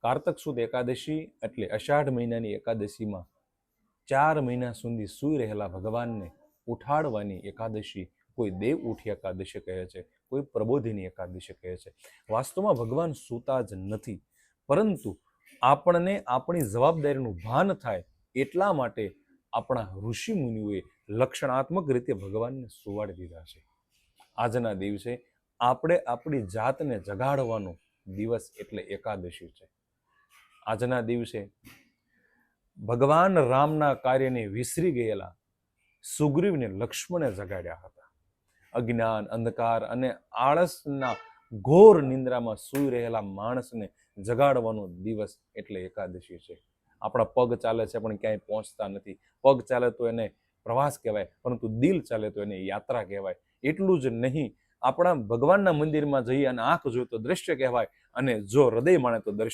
કારતક સુદ એકાદશી એટલે અષાઢ મહિનાની એકાદશીમાં 4 મહિના સુધી સૂઈ રહેલા ભગવાનને ઉઠાડવાની એકાદશી કોઈ દેવ ઉઠી એકાદશી કહે છે, કોઈ પ્રબોધિની એકાદશી કહે છે. વાસ્તવમાં ભગવાન સૂતા જ નથી, પરંતુ આપણને આપણી જવાબદારીનું ભાન થાય એટલા માટે આપણા ઋષિ મુનિઓએ લક્ષણાત્મક રીતે ભગવાનને સુવાડી દીધા છે. આજના દિવસે આપણે આપણી જાતને જગાડવાનો દિવસ એટલે એકાદશી છે. આજના દિવસે ભગવાન રામના કાર્યને વિસરી ગયેલા સુગ્રીવને લક્ષ્મણે જગાડ્યા હતા. અજ્ઞાન, અંધકાર અને આળસના ઘોર નિંદ્રામાં સૂઈ રહેલા માણસને જગાડવાનો દિવસ એટલે એકાદશી છે. આપણા પગ ચાલે છે પણ ક્યાંય પહોંચતા નથી. પગ ચાલે તો એને પ્રવાસ કહેવાય, પરંતુ દિલ ચાલે તો એને યાત્રા કહેવાય. એટલું જ નહીં, આપણા ભગવાનના મંદિરમાં જઈએ અને આંખ જોઈએ તો દ્રશ્ય કહેવાય, અને જો હૃદય માણે તો દર્શન